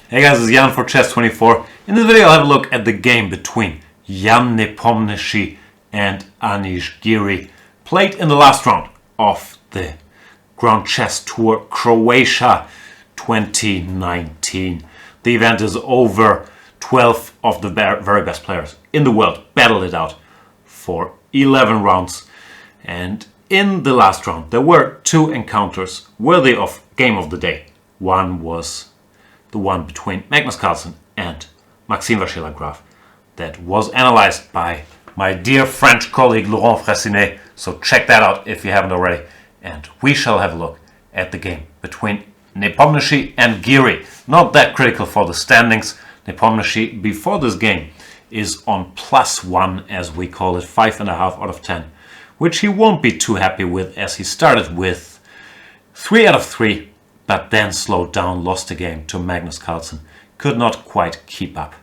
Hey guys, it's Jan for Chess24. In this video I'll have a look at the game between Jan Nepomniachtchi and Anish Giri, played in the last round of the Grand Chess Tour Croatia 2019. The event is over. 12 of the very best players in the world battled it out for 11 rounds. And in the last round there were two encounters worthy of game of the day. One was the one between Magnus Carlsen and Maxime Vachier-Lagrave that was analyzed by my dear French colleague Laurent Fressinet, so check that out if you haven't already. And we shall have a look at the game between Nepomniachtchi and Giri. Not that critical for the standings. Nepomniachtchi before this game is on +1, as we call it, 5.5 out of 10, which he won't be too happy with, as he started with 3 out of 3, but then slowed down, lost the game to Magnus Carlsen, could not quite keep up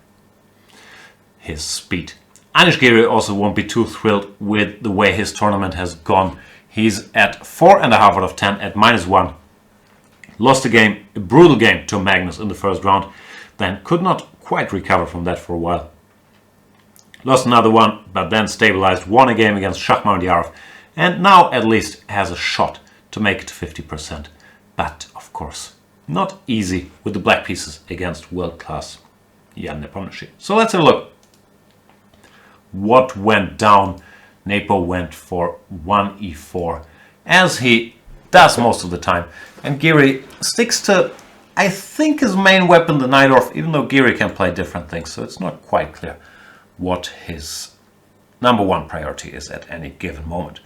his speed. Anish Giri also won't be too thrilled with the way his tournament has gone. He's at 4.5 out of 10 at -1. Lost a game, a brutal game to Magnus in the first round, then could not quite recover from that for a while. Lost another one, but then stabilized, won a game against Shakhmaryarov, and now at least has a shot to make it to 50%. But, of course, not easy with the black pieces against world-class Jan Nepomniachtchi. So let's have a look. What went down? Nepo went for 1e4, as he does most of the time. And Giri sticks to, I think, his main weapon, the knight off, even though Giri can play different things, so it's not quite clear what his number one priority is at any given moment.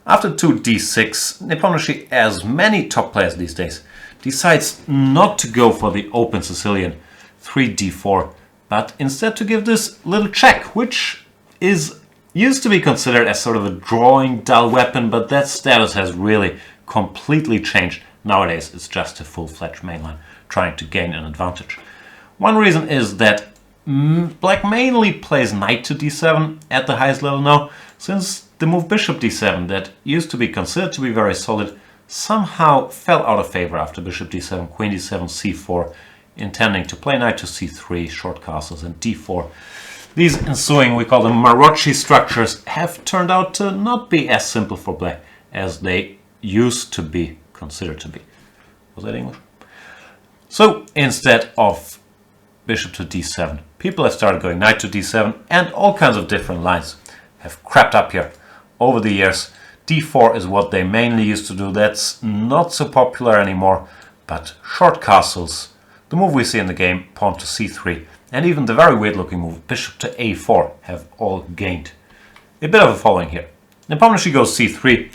After 2d6, Nepomniachtchi, as many top players these days, decides not to go for the open Sicilian 3d4, but instead to give this little check, which used to be considered as sort of a drawing dull weapon, but that status has really completely changed. Nowadays it's just a full-fledged mainline trying to gain an advantage. One reason is that black mainly plays knight to d7 at the highest level now, since the move bishop d7 that used to be considered to be very solid somehow fell out of favor after bishop d7, queen d7, c4, intending to play knight to c3, short castles, and d4. These ensuing, we call them Marocchi structures, have turned out to not be as simple for black as they used to be considered to be. Was that English? So instead of bishop to d7, people have started going knight to d7, and all kinds of different lines have crept up here over the years. d4 is what they mainly used to do. That's not so popular anymore, but short castles, the move we see in the game, pawn to c3, and even the very weird looking move bishop to a4 have all gained a bit of a following here. Nepomniachtchi goes c3.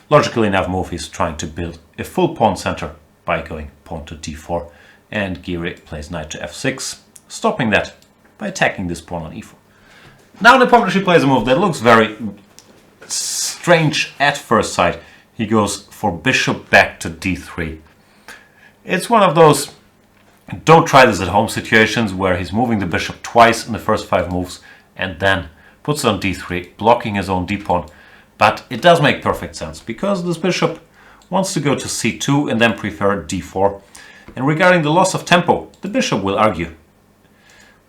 Logically enough move, he's trying to build a full pawn center by going pawn to d4, and Giri plays knight to f6, stopping that by attacking this pawn on e4. Now Nepomniachtchi plays a move that looks very strange at first sight. He goes for bishop back to d3. It's one of those don't try this at home situations where he's moving the bishop twice in the first 5 moves and then puts it on d3, blocking his own d-pawn. But it does make perfect sense, because this bishop wants to go to c2 and then prefer d4. And regarding the loss of tempo, the bishop will argue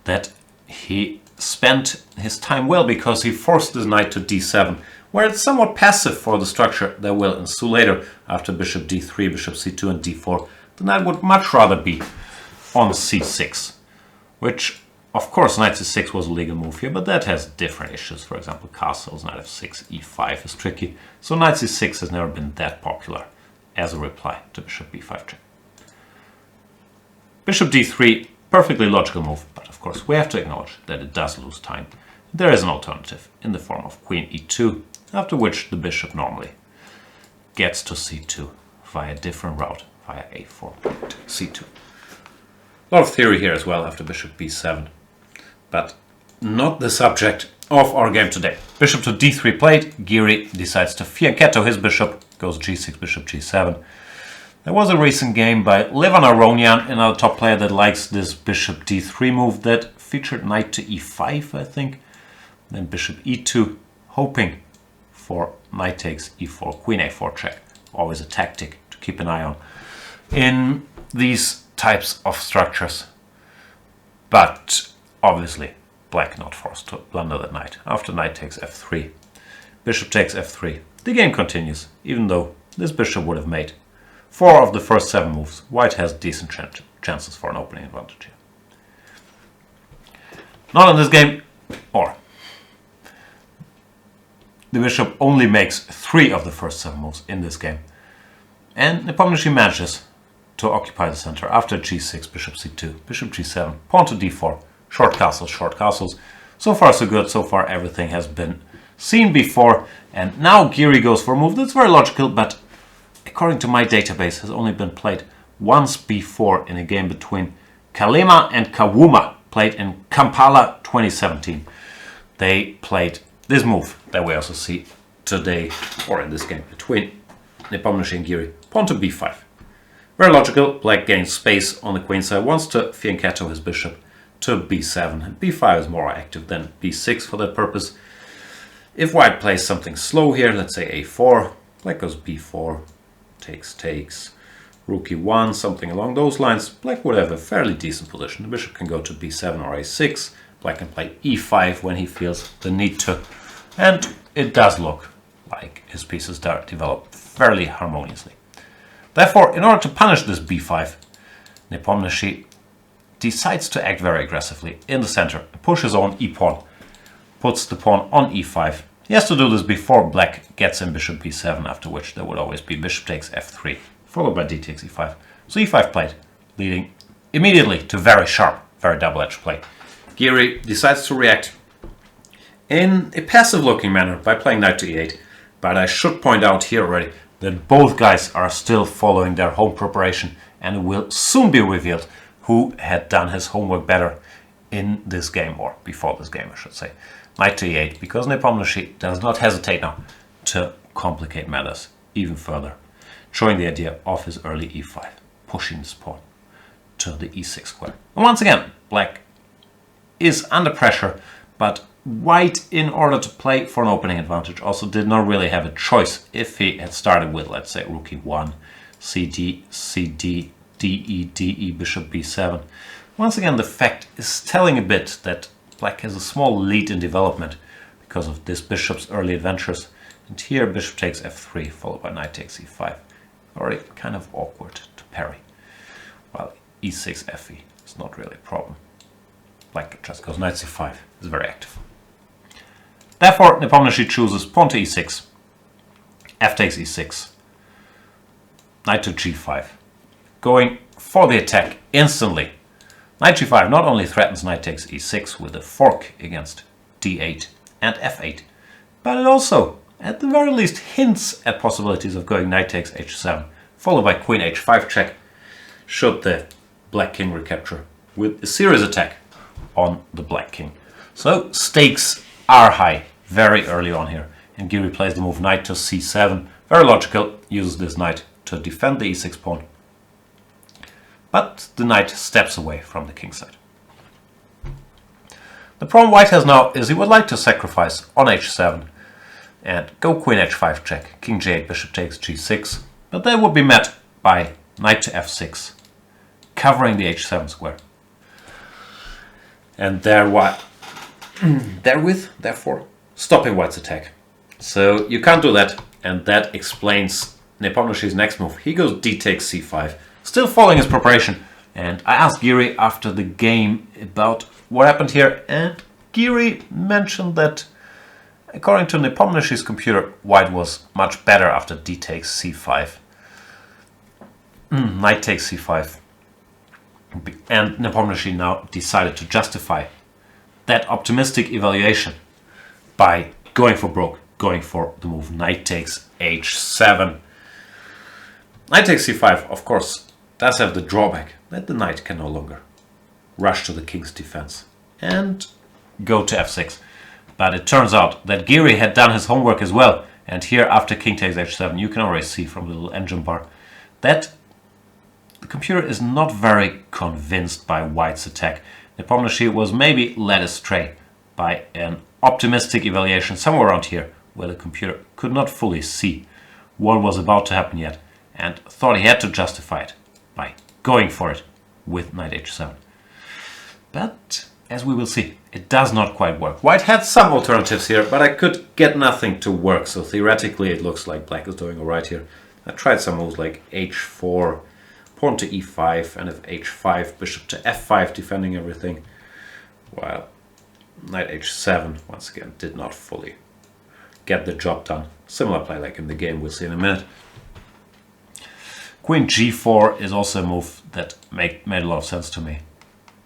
that he spent his time well because he forced his knight to d7, where it's somewhat passive for the structure that will ensue later after bishop d3, bishop c2 and d4. The knight would much rather be on c6, which of course knight c6 was a legal move here, but that has different issues. For example, castles, knight f6, e5 is tricky, so knight c6 has never been that popular as a reply to bishop b5 check. Bishop d3, perfectly logical move, but of course we have to acknowledge that it does lose time. There is an alternative in the form of queen e2, after which the bishop normally gets to c2 via a different route, via a4 to c2. A lot of theory here as well after bishop b7, but not the subject of our game today. Bishop to d3 played. Giri decides to fianchetto his bishop, goes g6, bishop g7. There was a recent game by Levan Aronian, another top player that likes this bishop d3 move that featured knight to e5, I think. Then bishop e2, hoping for knight takes e4, queen a4 check. Always a tactic to keep an eye on in these types of structures. But obviously black not forced to blunder that knight. After knight takes f3, bishop takes f3. The game continues, even though this bishop would have made 4 of the first 7 moves. White has decent chances for an opening advantage here. Not in this game, or the bishop only makes 3 of the first 7 moves in this game. And Nepomniachtchi manages to occupy the center after g6, bishop c2, bishop g7, pawn to d4, short castles, short castles. So far so good, so far everything has been seen before. And now Giri goes for a move that's very logical, but according to my database has only been played once before in a game between Kalema and Kawuma, played in Kampala 2017. They played this move that we also see today, or in this game, between Nepomniachtchi and Giri. Pawn to b5. Very logical. Black gains space on the queen side, wants to fianchetto his bishop to b7. And b5 is more active than b6 for that purpose. If white plays something slow here, let's say a4, black goes b4, takes, rook e1, something along those lines, black would have a fairly decent position. The bishop can go to b7 or a6. Black can play e5 when he feels the need to. And it does look like his pieces develop fairly harmoniously. Therefore, in order to punish this b5, Nepomniachtchi decides to act very aggressively in the center, pushes on e-pawn, puts the pawn on e5. He has to do this before black gets in bishop b7, after which there would always be bishop takes f3, followed by d takes e5. So e5 played, leading immediately to very sharp, very double-edged play. Giri decides to react in a passive-looking manner by playing knight to e8, but I should point out here already that both guys are still following their home preparation, and it will soon be revealed who had done his homework better in this game, or before this game I should say. Knight to e8, because Nepomniachtchi does not hesitate now to complicate matters even further, showing the idea of his early e5, pushing this pawn to the e6 square. And once again, black is under pressure, but white, in order to play for an opening advantage, also did not really have a choice. If he had started with, let's say, rook e1, cd, cd, de, de, bishop b7. Once again, the fact is telling a bit that black has a small lead in development because of this bishop's early adventures. And here bishop takes f3, followed by knight takes e5. Already kind of awkward to parry, while e6 fe is not really a problem. Black just goes knight c5, is very active. Therefore, Nepomniachtchi chooses pawn to e6, f takes e6, knight to g5, going for the attack instantly. Knight g5 not only threatens knight takes e6 with a fork against d8 and f8, but it also, at the very least, hints at possibilities of going knight takes h7, followed by queen h5 check, should the black king recapture with a serious attack on the black king. So stakes are high very early on here, and Giri plays the move knight to c7. Very logical, uses this knight to defend the e6 pawn, but the knight steps away from the king side. The problem white has now is he would like to sacrifice on h7 and go queen h5 check, king g8, bishop takes g6, but that would be met by knight to f6, covering the h7 square. And therewith, therefore, stopping white's attack. So you can't do that, and that explains Nepomniachtchi's next move. He goes d takes c5, still following his preparation. And I asked Giri after the game about what happened here, and Giri mentioned that according to Nepomniachtchi's computer, white was much better after d takes c5. Knight takes c5. And Nepomniachtchi now decided to justify that optimistic evaluation by going for broke, going for the move knight takes h7. Knight takes c5, of course, does have the drawback that the knight can no longer rush to the king's defense and go to f6. But it turns out that Giri had done his homework as well, and here after king takes h7 you can already see from the little engine bar that the computer is not very convinced by white's attack. Nepomniachtchi was maybe led astray by an optimistic evaluation somewhere around here, where the computer could not fully see what was about to happen yet, and thought he had to justify it by going for it with knight h7. But as we will see, it does not quite work. White had some alternatives here, but I could get nothing to work, so theoretically it looks like black is doing alright here. I tried some moves like h4, pawn to e5, and if h5, bishop to f5, defending everything, while knight h7, once again, did not fully get the job done. Similar play like in the game, we'll see in a minute. Queen g4 is also a move that made a lot of sense to me.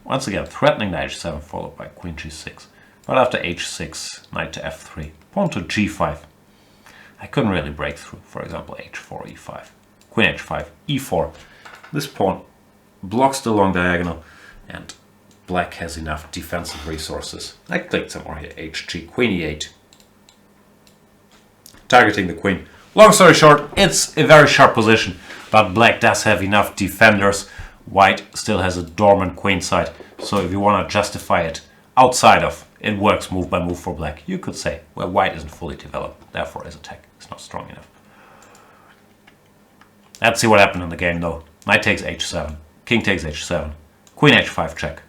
Once again, threatening knight h7 followed by queen g6. But after h6, knight to f3, pawn to g5. I couldn't really break through. For example, h4, e5, queen h5, e4. This pawn blocks the long diagonal and black has enough defensive resources. I clicked some more here, hg, queen e8. Targeting the queen. Long story short, it's a very sharp position, but black does have enough defenders. White still has a dormant queen side, so if you want to justify it outside of it works move by move for black, you could say, well, white isn't fully developed, therefore his attack is not strong enough. Let's see what happened in the game though. Knight takes h7, king takes h7, queen h5 check,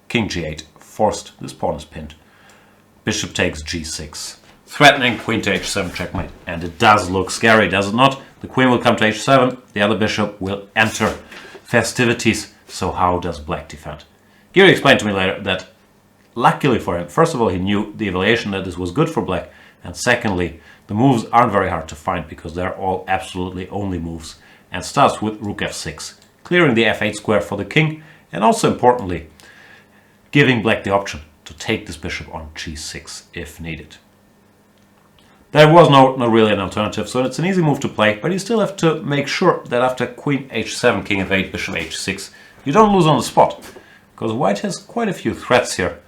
king g8, forced, this pawn is pinned, bishop takes g6, threatening queen to h7 checkmate, and it does look scary, does it not? The queen will come to h7, the other bishop will enter festivities. So how does black defend? Giri explained to me later that luckily for him, first of all, he knew the evaluation that this was good for black, and secondly, the moves aren't very hard to find because they're all absolutely only moves, and starts with rook f6, clearing the f8 square for the king, and also importantly, giving black the option to take this bishop on g6 if needed. There was not really an alternative, so it's an easy move to play, but you still have to make sure that after queen h7, king f8, bishop h6, you don't lose on the spot, because white has quite a few threats here.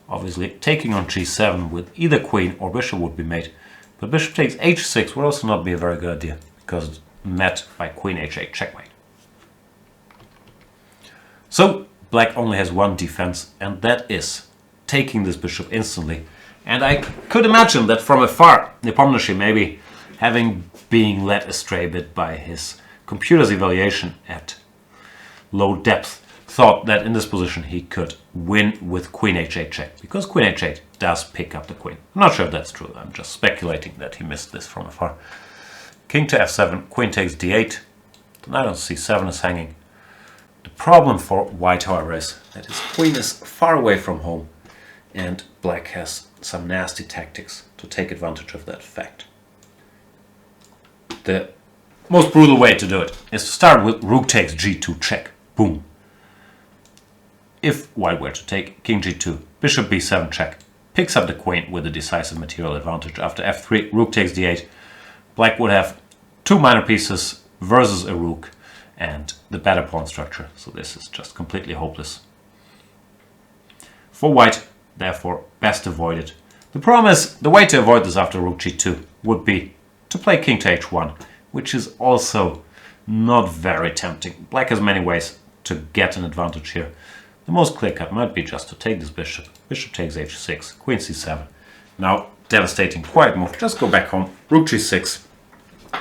Obviously, taking on g7 with either queen or bishop would be made, but bishop takes h6 would also not be a very good idea, because it's met by queen h8 checkmate. So, black only has one defense, and that is taking this bishop instantly. And I could imagine that from afar, Nepomniachtchi maybe having been led astray a bit by his computer's evaluation at low depth, thought that in this position he could win with queen h8 check, because queen h8 does pick up the queen. I'm not sure if that's true, I'm just speculating that he missed this from afar. King to f7, queen takes d8, the knight on c7 is hanging. The problem for white, however, is that his queen is far away from home, and black has some nasty tactics to take advantage of that fact. The most brutal way to do it is to start with rook takes g2 check. Boom. If white were to take king g2, bishop b7 check, picks up the queen with a decisive material advantage. After f3, rook takes d8. Black would have two minor pieces versus a rook and the better pawn structure. So this is just completely hopeless. For white, therefore, best avoided. The problem is, the way to avoid this after rook g2 would be to play king to h1, which is also not very tempting. Black has many ways to get an advantage here. The most clear-cut might be just to take this bishop. Bishop takes h6, queen c7. Now, devastating, quiet move, just go back home, rook g6.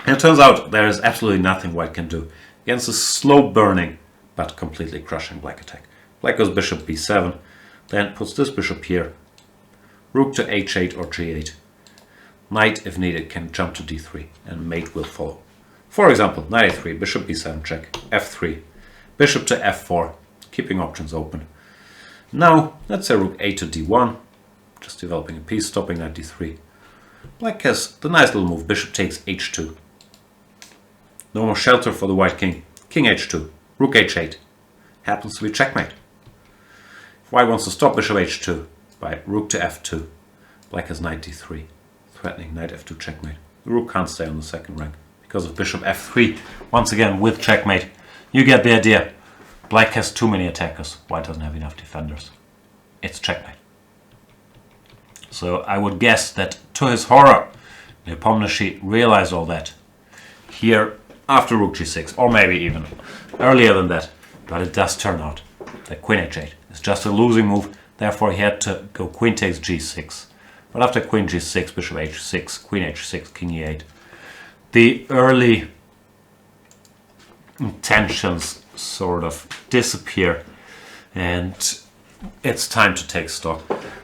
And it turns out there is absolutely nothing white can do against a slow burning but completely crushing black attack. Black goes bishop b7, then puts this bishop here, rook to h8 or g8. Knight, if needed, can jump to d3 and mate will follow. For example, knight a3, bishop b7 check, f3, bishop to f4, keeping options open. Now, let's say rook a to d1, just developing a piece, stopping knight d3. Black has the nice little move, bishop takes h2. No more shelter for the white king. King h2, rook h8. Happens to be checkmate. If white wants to stop bishop h2 by rook to f2, black has knight d3, threatening knight f2 checkmate. The rook can't stay on the second rank because of bishop f3. Once again, with checkmate, you get the idea. Black has too many attackers, white doesn't have enough defenders. It's checkmate. So I would guess that, to his horror, Nepomniachtchi realized all that here after rook g6, or maybe even earlier than that. But it does turn out that queen h8 is just a losing move, therefore he had to go queen takes g6. But after queen g6, bishop h6, queen h6, king e8, the early intentions sort of disappear, and it's time to take stock.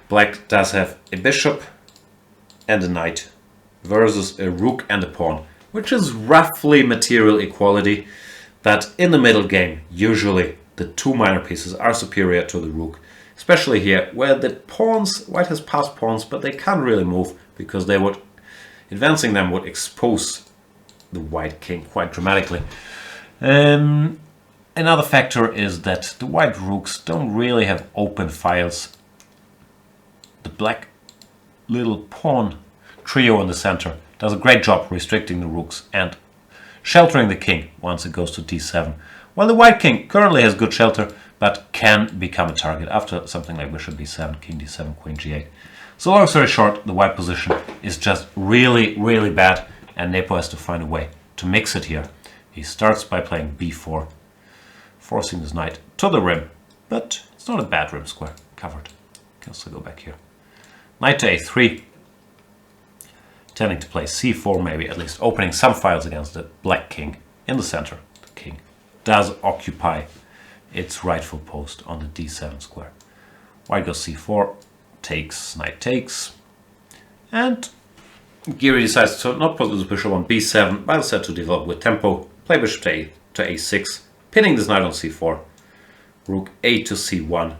Black does have a bishop and a knight versus a rook and a pawn, which is roughly material equality, but in the middle game, usually the two minor pieces are superior to the rook. Especially here, where the pawns, white has passed pawns, but they can't really move because advancing them would expose the white king quite dramatically. Another factor is that the white rooks don't really have open files. The black little pawn trio in the center does a great job restricting the rooks and sheltering the king once it goes to d7. While the white king currently has good shelter, but can become a target after something like bishop b7, king d7, queen g8. So long story short, the white position is just really, really bad, and Nepo has to find a way to mix it here. He starts by playing b4, forcing his knight to the rim, but it's not a bad rim square, covered. Can also go back here. Knight to a3, tending to play c4, maybe at least opening some files against the black king in the center. The king does occupy its rightful post on the d7 square. White goes c4, takes, knight takes, and Giri decides to not put the bishop on b7, but instead to develop with tempo, play bishop to a6, pinning this knight on c4, rook a to c1,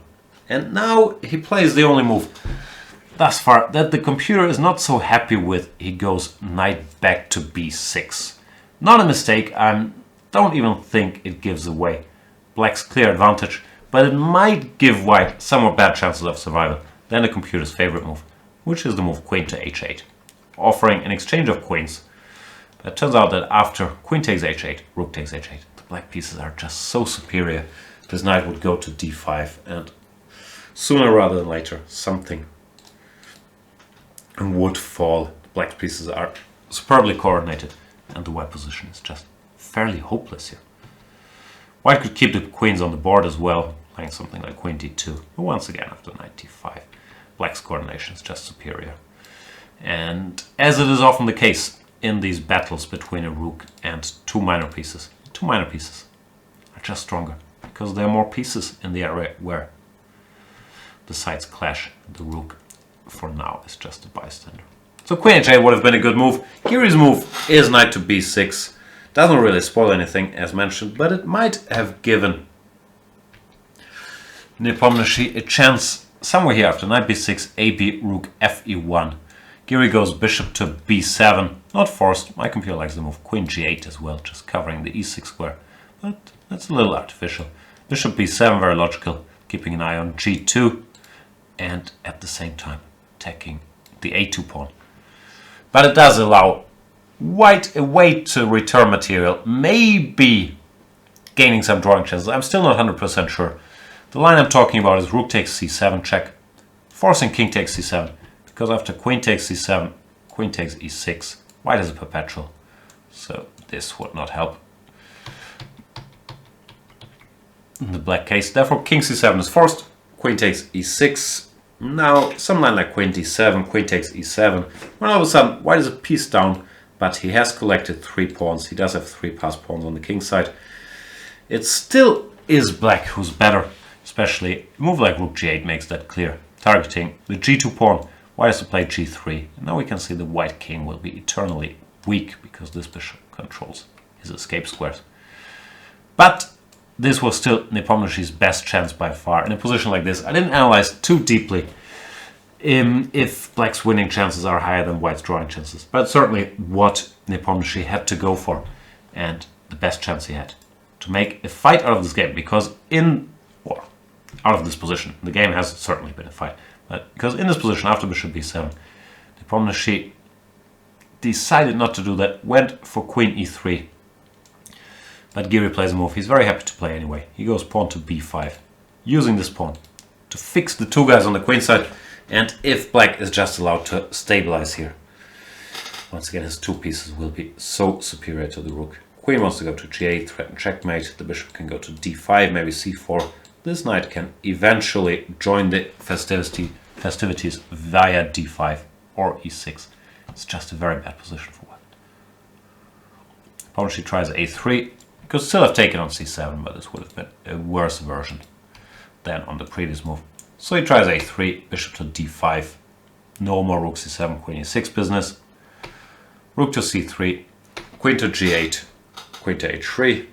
and now he plays the only move thus far that the computer is not so happy with. He goes knight back to b6. Not a mistake, I don't even think it gives away black's clear advantage, but it might give white some more bad chances of survival than the computer's favorite move, which is the move queen to h8, offering an exchange of queens. But it turns out that after queen takes h8, rook takes h8, the black pieces are just so superior. This knight would go to d5, and sooner rather than later, something would fall. The black pieces are superbly coordinated, and the white position is just fairly hopeless here. White could keep the queens on the board as well, playing something like queen d2, but once again after knight d5, black's coordination is just superior. And as it is often the case in these battles between a rook and two minor pieces are just stronger, because there are more pieces in the area where the sides clash. The rook, for now, is just a bystander. So queen h8 would have been a good move. Giri's move is knight to b6. Doesn't really spoil anything, as mentioned, but it might have given Nepomniachtchi a chance somewhere here after knight b6, ab, rook fe1. Giri goes bishop to b7, not forced. My computer likes the move queen g8 as well, just covering the e6 square, but that's a little artificial. Bishop b7, very logical, keeping an eye on g2, and at the same time attacking the a2 pawn. But it does allow white a way to return material, maybe gaining some drawing chances. I'm still not 100% sure. The line I'm talking about is rook takes c7 check, forcing king takes c7, because after queen takes c7, queen takes e6, white has a perpetual, so this would not help in the black case. Therefore king c7 is forced, queen takes e6. Now some line like queen d7, queen takes e7, when all of a sudden white is a piece down, but he has collected 3 pawns. He does have 3 passed pawns on the king side. It still is black who's better, especially a move like rook g8 makes that clear. Targeting the g2 pawn, white has to play g3. And now we can see the white king will be eternally weak because this bishop controls his escape squares. But this was still Nepomniachtchi's best chance by far. In a position like this, I didn't analyze too deeply if black's winning chances are higher than white's drawing chances. But certainly what Nepomniachtchi had to go for, and the best chance he had to make a fight out of this game, because out of this position, the game has certainly been a fight, but because in this position after bishop b7, Nepomniachtchi decided not to do that, went for queen e3. But Giri plays a move he's very happy to play anyway. He goes pawn to b5, using this pawn to fix the 2 guys on the queen side. And if black is just allowed to stabilize here, once again his 2 pieces will be so superior to the rook. Queen wants to go to g8, threaten checkmate. The bishop can go to d5, maybe c4. This knight can eventually join the festivities via d5 or e6. It's just a very bad position for white. Nepomniachtchi tries a3. Could still have taken on c7, but this would have been a worse version than on the previous move. So he tries a3, bishop to d5. No more rook c7, queen e6 business. Rook to c3, queen to g8, queen to h3.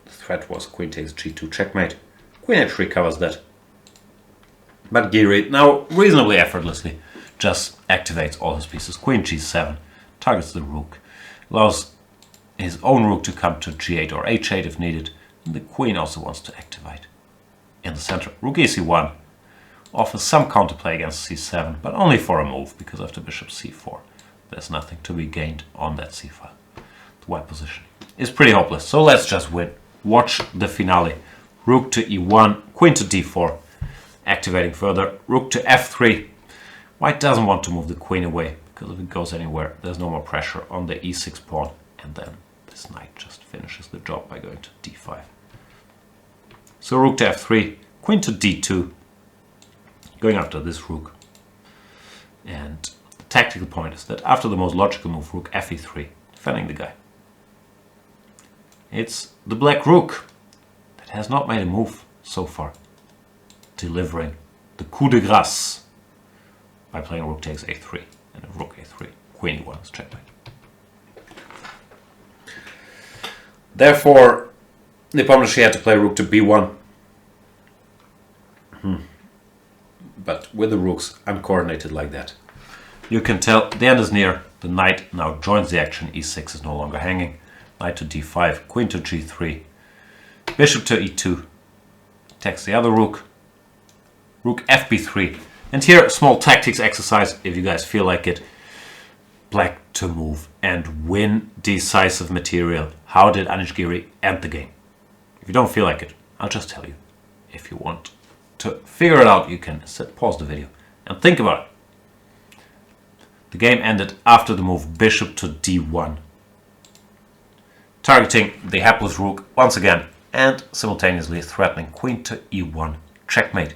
The threat was queen takes g2 checkmate. Queen h3 covers that. But Giri, now reasonably effortlessly, just activates all his pieces. Queen g7, targets the rook, allows his own rook to come to g8 or h8 if needed. And the queen also wants to activate. In the center, rook e c1 offers some counterplay against c7, but only for a move, because after bishop c4, there's nothing to be gained on that c file. The white position is pretty hopeless, so let's just win. Watch the finale. Rook to e1, queen to d4, activating further. Rook to f3. White doesn't want to move the queen away, because if it goes anywhere, there's no more pressure on the e6 pawn, and then this knight just finishes the job by going to d5. So rook to f3, queen to d2, going after this rook. And the tactical point is that after the most logical move, rook fe3, defending the guy. It's the black rook that has not made a move so far, delivering the coup de grace by playing rook takes a3 and a rook a3, queen e1 is checkmate. Therefore, Nepomniachtchi had to play rook to b1. But with the rooks uncoordinated like that, you can tell the end is near. The knight now joins the action. e6 is no longer hanging. Knight to d5, queen to g3, bishop to e2, attacks the other rook, rook fb3. And here, a small tactics exercise, if you guys feel like it. Black to move and win decisive material. How did Anish Giri end the game? If you don't feel like it, I'll just tell you. If you want to figure it out, you can pause the video and think about it. The game ended after the move bishop to d1, targeting the hapless rook once again and simultaneously threatening queen to e1 checkmate.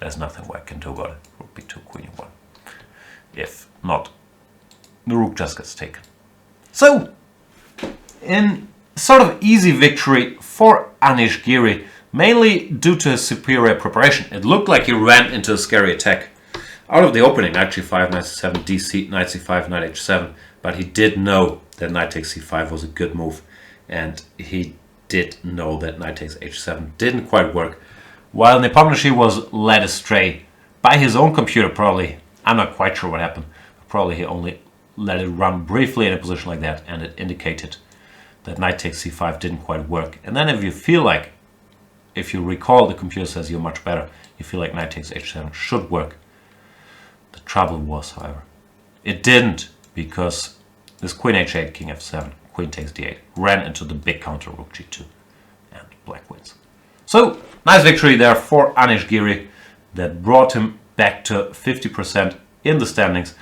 There's nothing White can do about it. Rook b2, queen e1. If not, the rook just gets taken. So, in sort of easy victory for Anish Giri, mainly due to his superior preparation. It looked like he ran into a scary attack. Out of the opening, knight g5, knight c7, dc, knight c5, knight h7, but he did know that knight takes c5 was a good move, and he did know that knight takes h7 didn't quite work. While Nepomniachtchi was led astray by his own computer, probably, I'm not quite sure what happened, probably he only let it run briefly in a position like that, and it indicated that knight takes c5 didn't quite work. And then if you feel like, if you recall the computer says you're much better, you feel like knight takes h7 should work. The trouble was, however, it didn't, because this queen h8, king f7, queen takes d8 ran into the big counter rook g2, and black wins. So, nice victory there for Anish Giri that brought him back to 50% in the standings,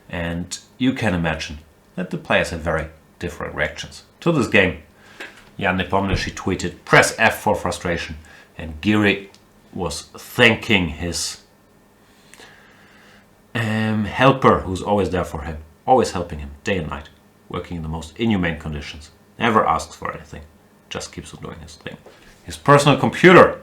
and you can imagine that the players had very different reactions to this game. Jan Nepomniachtchi tweeted, "Press F for frustration," and Giri was thanking his helper who's always there for him, always helping him day and night, working in the most inhumane conditions, never asks for anything, just keeps on doing his thing. His personal computer.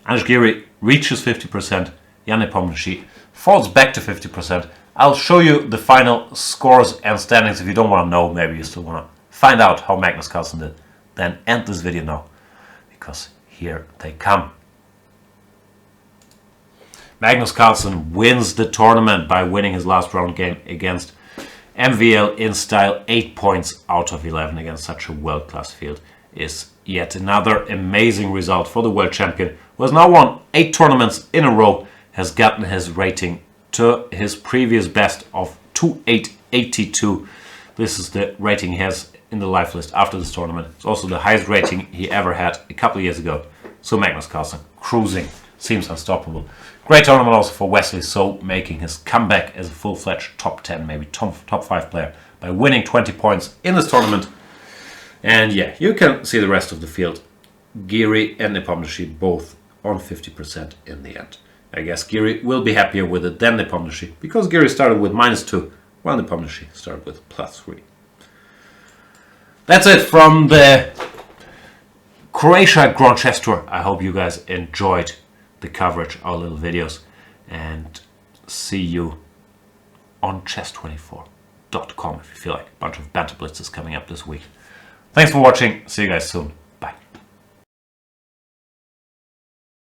Anish Giri reaches 50%, Jan Nepomniachtchi falls back to 50%. I'll show you the final scores and standings if you don't want to know, maybe you still want to find out how Magnus Carlsen did, then end this video now, because here they come. Magnus Carlsen wins the tournament by winning his last round game against MVL in style. 8 points out of 11 against such a world-class field is yet another amazing result for the world champion, who has now won 8 tournaments in a row, has gotten his rating to his previous best of 2882. This is the rating he has in the live list after this tournament. It's also the highest rating he ever had a couple of years ago. So Magnus Carlsen cruising, seems unstoppable. Great tournament also for Wesley So, making his comeback as a full-fledged top 10, maybe top 5 player by winning 20 points in this tournament. And yeah, you can see the rest of the field. Giri and Nepomniachtchi both on 50% in the end. I guess Giri will be happier with it than Nepomniachtchi, because Giri started with -2, while Nepomniachtchi started with +3. That's it from the Croatia Grand Chess Tour. I hope you guys enjoyed the coverage, our little videos, and see you on chess24.com if you feel like. A bunch of banter blitzes coming up this week. Thanks for watching. See you guys soon.